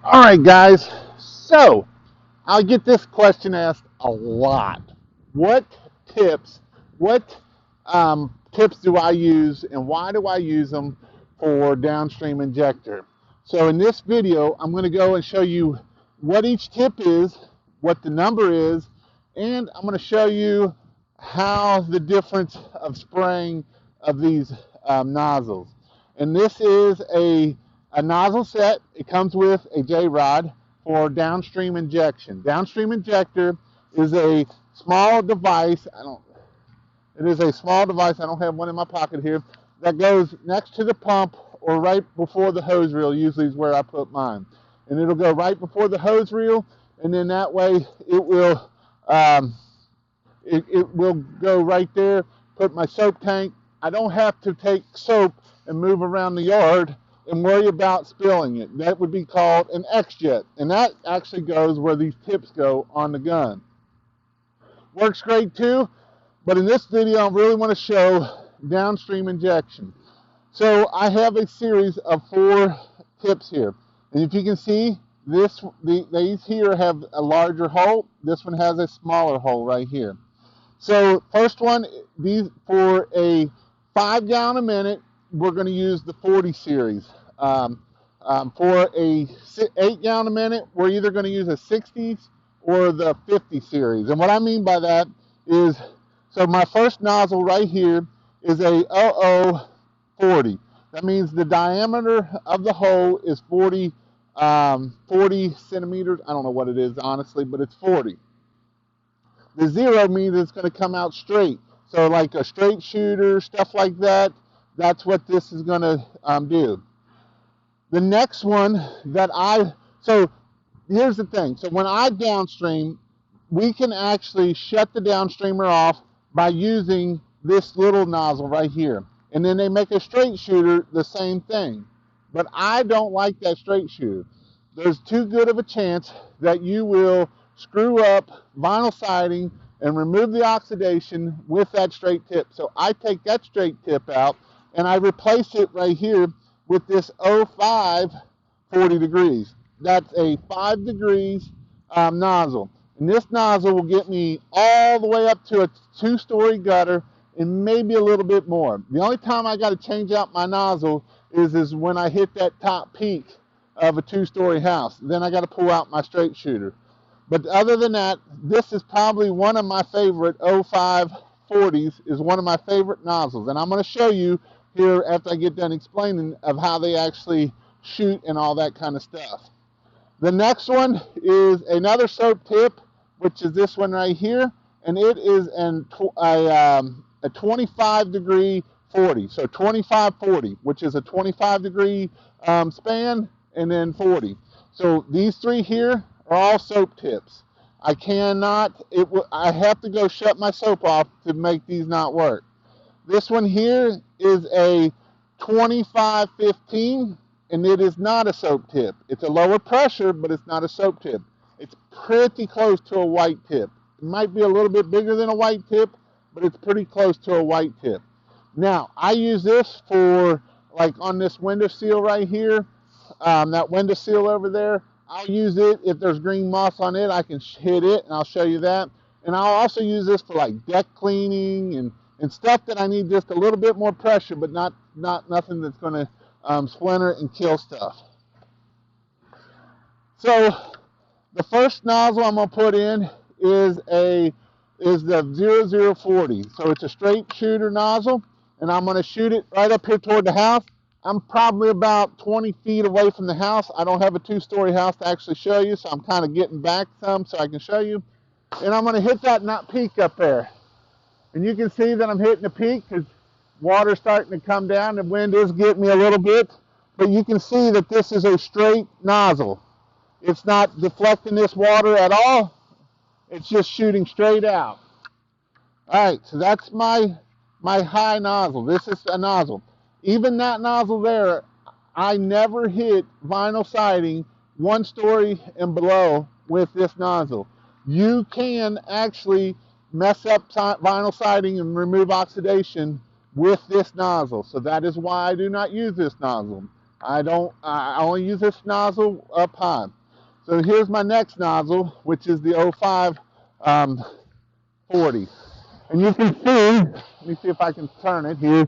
All right, guys. So I get this question asked a lot. What tips, what tips do I use, and why do I use them for downstream injector? So in this video, I'm going to go and show you what each tip is, what the number is, and I'm going to show you how the difference of spraying of these nozzles. And this is a nozzle set. It comes with a J-rod for downstream injection. Downstream injector is a small device. It is a small device. I don't have one in my pocket here. That goes next to the pump or right before the hose reel. Usually is where I put mine, and it'll go right before the hose reel, and then that way um, it will go right there. Put my soap tank. I don't have to take soap and move around the yard and worry about spilling it. That would be called an X-jet, and that actually goes where these tips go on the gun. Works great too, but in this video I really want to show downstream injection. So I have a series of 4 tips here, and if you can see, these here have a larger hole. This one has a smaller hole right here. So first one, these for a 5 gallon a minute, we're going to use the 40 series. For a 8 gallon a minute, we're either going to use a 60s or the 50 series. And what I mean by that is, so my first nozzle right here is a 0040. That means the diameter of the hole is 40 centimeters. I don't know what it is, honestly, but it's 40. The 0 means it's going to come out straight. So like a straight shooter, stuff like that, that's what this is going to do. The next one so here's the thing. So when I downstream, we can actually shut the downstreamer off by using this little nozzle right here. And then they make a straight shooter the same thing. But I don't like that straight shooter. There's too good of a chance that you will screw up vinyl siding and remove the oxidation with that straight tip. So I take that straight tip out and I replace it right here with this 05 40 degrees. That's a 5 degrees nozzle. And this nozzle will get me all the way up to a 2-story gutter and maybe a little bit more. The only time I got to change out my nozzle is when I hit that top peak of a 2-story house. Then I got to pull out my straight shooter. But other than that, this is probably one of my favorite 05 40s, is one of my favorite nozzles. And I'm going to show you here after I get done explaining of how they actually shoot and all that kind of stuff. The next one is another soap tip, which is this one right here, and it is a 25 degree 40. So 25-40, which is a 25 degree span, and then 40. So these 3 here are all soap tips. I have to go shut my soap off to make these not work. This one here is a 25-15, and it is not a soap tip. It's a lower pressure, but it's not a soap tip. It's pretty close to a white tip. It might be a little bit bigger than a white tip, but it's pretty close to a white tip. Now, I use this for, like on this window seal right here, that window seal over there, I'll use it. If there's green moss on it, I can hit it, and I'll show you that. And I'll also use this for like deck cleaning and stuff that I need just a little bit more pressure, but not nothing that's going to splinter and kill stuff. So the first nozzle I'm going to put in is the 0040. So it's a straight shooter nozzle, and I'm going to shoot it right up here toward the house. I'm probably about 20 feet away from the house. I don't have a 2-story house to actually show you, so I'm kind of getting back some so I can show you. And I'm going to hit that peak up there. And you can see that I'm hitting the peak because water's starting to come down. The wind is getting me a little bit. But you can see that this is a straight nozzle. It's not deflecting this water at all. It's just shooting straight out. All right, so that's my high nozzle. This is a nozzle. Even that nozzle there, I never hit vinyl siding 1 story and below with this nozzle. You can actually mess up vinyl siding and remove oxidation with this nozzle. So that is why I do not use this nozzle. I only use this nozzle up high. So here's my next nozzle, which is the 05 40. And you can see, let me see if I can turn it here.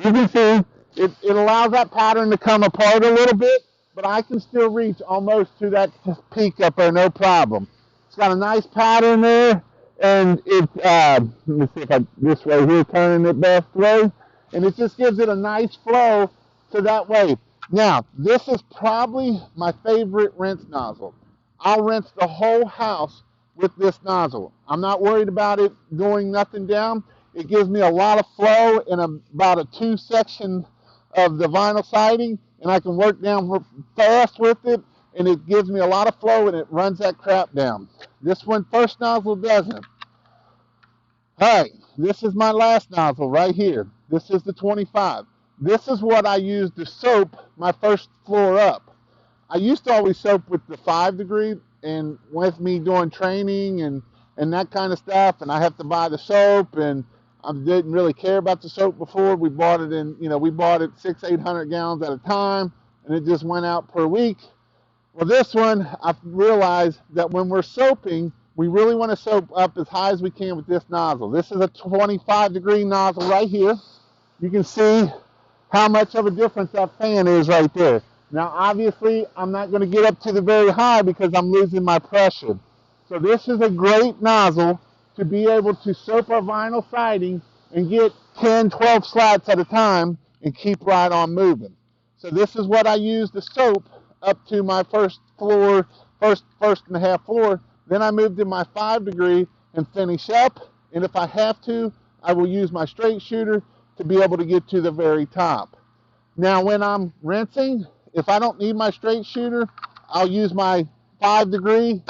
You can see it allows that pattern to come apart a little bit, but I can still reach almost to that peak up there, no problem. It's got a nice pattern there, and let me see if I, this way here, turning it best way, and it just gives it a nice flow to that way. Now, this is probably my favorite rinse nozzle. I'll rinse the whole house with this nozzle. I'm not worried about it going nothing down. It gives me a lot of flow in about a 2-section of the vinyl siding, and I can work down fast with it, and it gives me a lot of flow, and it runs that crap down. This one, first nozzle doesn't. All right, this is my last nozzle right here. This is the 25. This is what I use to soap my first floor up. I used to always soap with the 5 degree, and with me doing training and that kind of stuff, and I have to buy the soap, and I didn't really care about the soap before. We bought it in, we bought it 600-800 gallons at a time, and it just went out per week. Well, this one, I've realized that when we're soaping, we really want to soap up as high as we can with this nozzle. This is a 25 degree nozzle right here. You can see how much of a difference that fan is right there. Now, obviously, I'm not going to get up to the very high because I'm losing my pressure. So this is a great nozzle to be able to soap our vinyl siding and get 10, 12 slats at a time and keep right on moving. So this is what I use to soap up to my first floor, first and a half floor. Then I move to my 5 degree and finish up. And if I have to, I will use my straight shooter to be able to get to the very top. Now, when I'm rinsing, if I don't need my straight shooter, I'll use my 5 degree,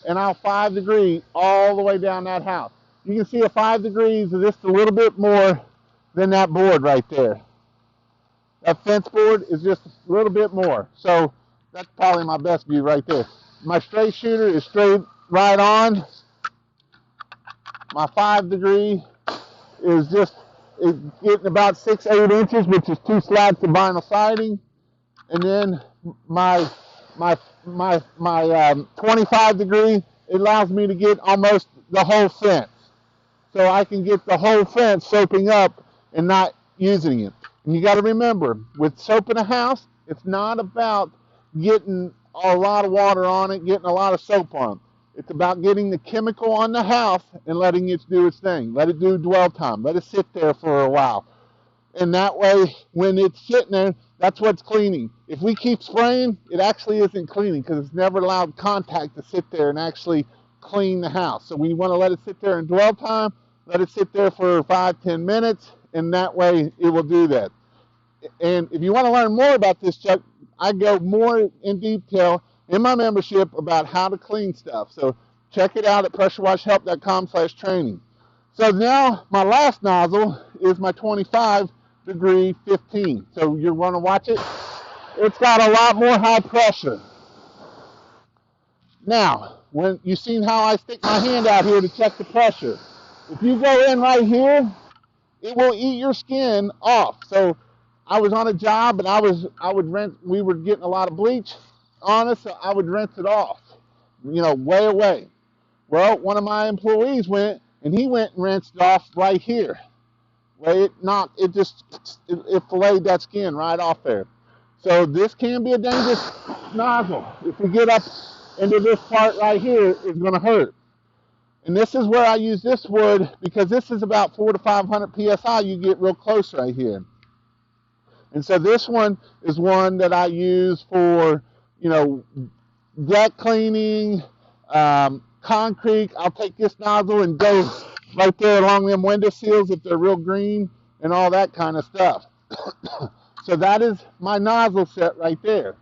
and I'll 5 degree all the way down that house. You can see a 5 degrees is just a little bit more than that board right there. That fence board is just a little bit more. So that's probably my best view right there. My straight shooter is straight right on. My 5 degree is just getting about 6-8 inches, which is 2 slats of vinyl siding. And then my 25 degree, it allows me to get almost the whole fence. So I can get the whole fence soaping up and not using it. And you got to remember, with soaping a house, it's not about getting a lot of water on it, getting a lot of soap on it. It's about getting the chemical on the house and letting it do its thing. Let it do dwell time. Let it sit there for a while. And that way, when it's sitting there, that's what's cleaning. If we keep spraying, it actually isn't cleaning because it's never allowed contact to sit there and actually clean the house. So we want to let it sit there in dwell time, let it sit there for 5-10 minutes, and that way it will do that. And if you want to learn more about this, Chuck, I go more in detail in my membership about how to clean stuff. So check it out at pressurewashhelp.com/training. So now my last nozzle is my 25 degree 15. So you're going to watch it. It's got a lot more high pressure. Now, when you've seen how I stick my hand out here to check the pressure, if you go in right here, it will eat your skin off. So I was on a job and we were getting a lot of bleach on us, so I would rinse it off, way away. Well, one of my employees went and rinsed it off right here. Well, it filleted that skin right off there. So this can be a dangerous nozzle. If we get up into this part right here, it's going to hurt. And this is where I use this wood because this is about 400 to 500 psi. You get real close right here. And so this one is one that I use for, deck cleaning, concrete. I'll take this nozzle and go right there along them window sills if they're real green and all that kind of stuff. So that is my nozzle set right there.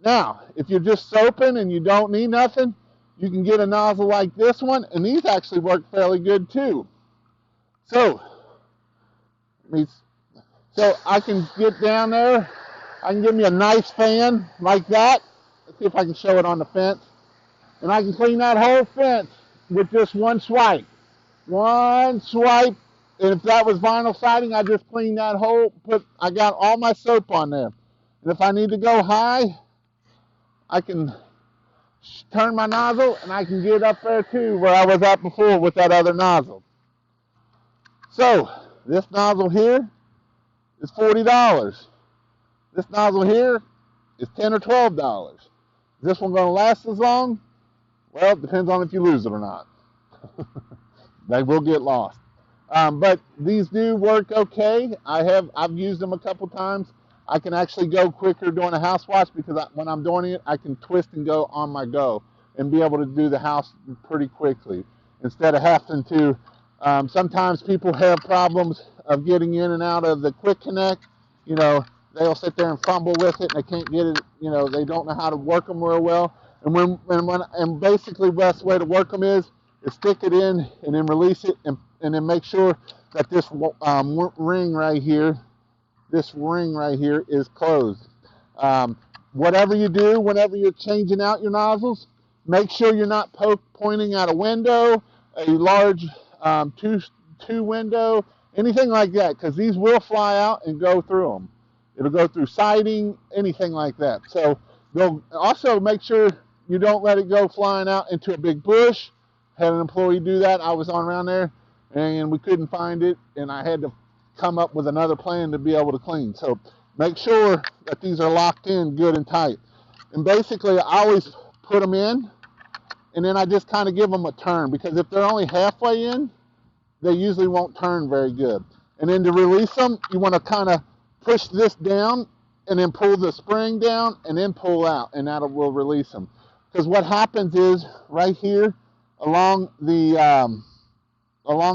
Now, if you're just soaping and you don't need nothing, you can get a nozzle like this one, and these actually work fairly good too. So I can get down there. I can give me a nice fan like that. Let's see if I can show it on the fence. And I can clean that whole fence with just one swipe. One swipe. And if that was vinyl siding, I just cleaned that whole, I got all my soap on there. And if I need to go high, I can turn my nozzle and I can get up there too where I was at before with that other nozzle. So this nozzle here is $40. This nozzle here is $10 or $12. Is this one going to last as long? Well, it depends on if you lose it or not. They will get lost. But these do work okay. I've used them a couple times. I can actually go quicker doing a house wash because when I'm doing it, I can twist and go on my go and be able to do the house pretty quickly instead of having to. Sometimes people have problems of getting in and out of the quick connect. You know, they'll sit there and fumble with it and they can't get it. You know, they don't know how to work them real well. And basically, the best way to work them is stick it in and then release it and then make sure that this ring right here is closed. Whatever you do, whenever you're changing out your nozzles, make sure you're not pointing at a window, a large two window, anything like that, because these will fly out and go through them. It'll go through siding, anything like that. So they'll also make sure you don't let it go flying out into a big bush. Had an employee do that. I was on around there and we couldn't find it, and I had to come up with another plan to be able to clean. So make sure that these are locked in good and tight. And basically, I always put them in, and then I just kind of give them a turn, because if they're only halfway in, they usually won't turn very good. And then to release them, you want to kind of push this down and then pull the spring down and then pull out, and that will release them. Because what happens is right here along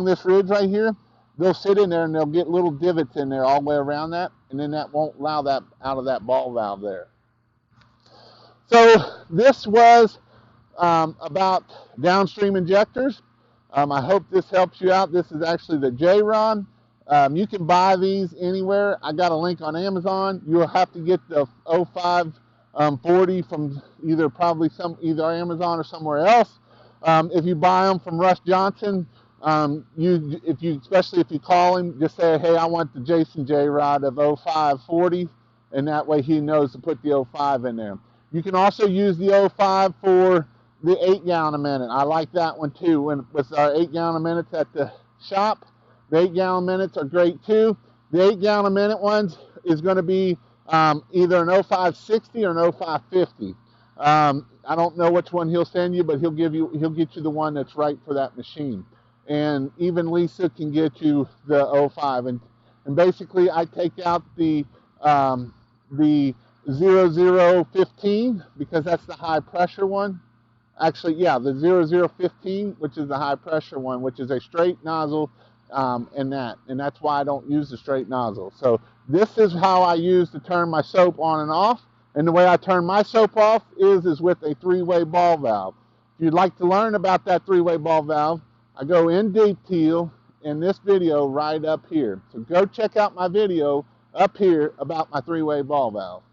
this ridge right here, they'll sit in there and they'll get little divots in there all the way around that, and then that won't allow that out of that ball valve there. So this was about downstream injectors. I hope this helps you out. This is actually the J-Rod. You can buy these anywhere. I got a link on Amazon. You'll have to get the 0540 from either Amazon or somewhere else. If you buy them from Russ Johnson, especially if you call him, just say, hey, I want the Jason J-Rod of 0540, and that way he knows to put the 05 in there. You can also use the 05 for the 8 gallon a minute. I like that one too. With our 8 gallon a minutes at the shop, the 8 gallon minutes are great too. The 8 gallon a minute ones is going to be either an 0560 or an 0550. I don't know which one he'll send you, but he'll get you the one that's right for that machine. And even Lisa can get you the 05. And basically, I take out the 0015 because that's the high pressure one. Actually, yeah, the 0015, which is the high pressure one, which is a straight nozzle, and that's why I don't use the straight nozzle. So this is how I use to turn my soap on and off. And the way I turn my soap off is with a 3-way ball valve. If you'd like to learn about that 3-way ball valve, I go in detail in this video right up here. So go check out my video up here about my 3-way ball valve.